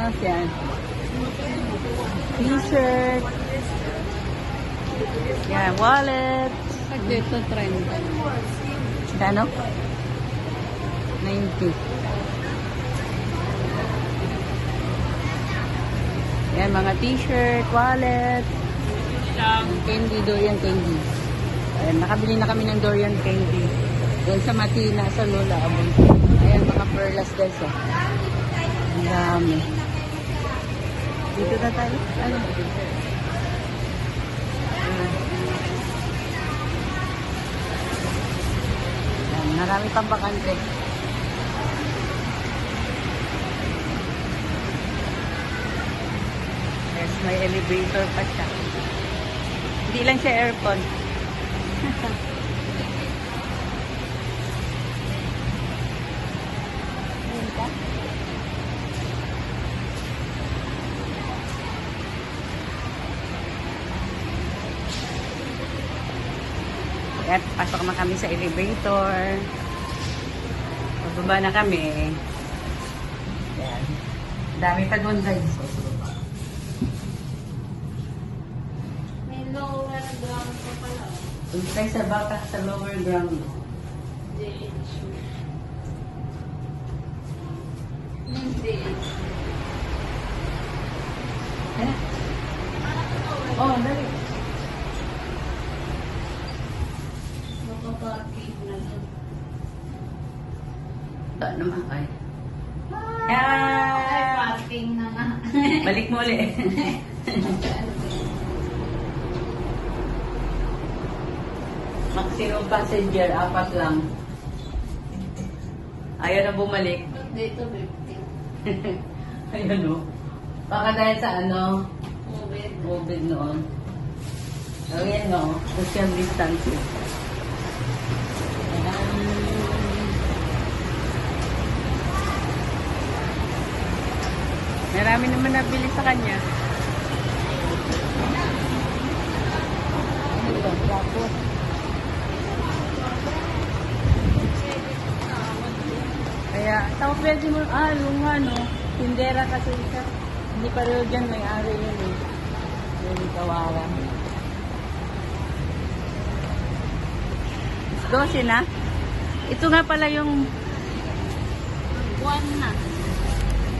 Tapos yan. T-shirt. Yan, wallet. Pag dito, 30. Kano? 90. Yan, mga t-shirt, wallet. Candy, Dorian candy. Ayan, nakabili na kami ng Dorian candy. Doon sa Matina, sa Lola Abon. Ayan, mga perlas guys. Oh. Ang dami. Dito na tayo. Ano? Ayan, marami pang bakante. Yes, may elevator pa siya. Hindi lang siya aircon. At pasok na kami sa elevator. Pababa na kami. Yan. Dami pa doon guys. May lower ground pa pala. Doon tayo sa baka sa lower ground. DH. Yung DH. Ayan. Oh, dali. Makaparking na doon. Ito naman ay. Ay, parking na nga. Balik mo ulit. Maximum passenger, 4 lang. Ayaw na bumalik. Dito, 50. Ayun o. Baka dahil sa ano, Covid. COVID noon. So yan o, social distancing. Marami naman nabili sa kanya. Ano ito? Tapos. Kaya, tao pwede mo, yung ano, tindera kasi siya. Hindi pa rin dyan, may ari yun eh. Yung kawawa. 12 na. Ito nga pala yung One na.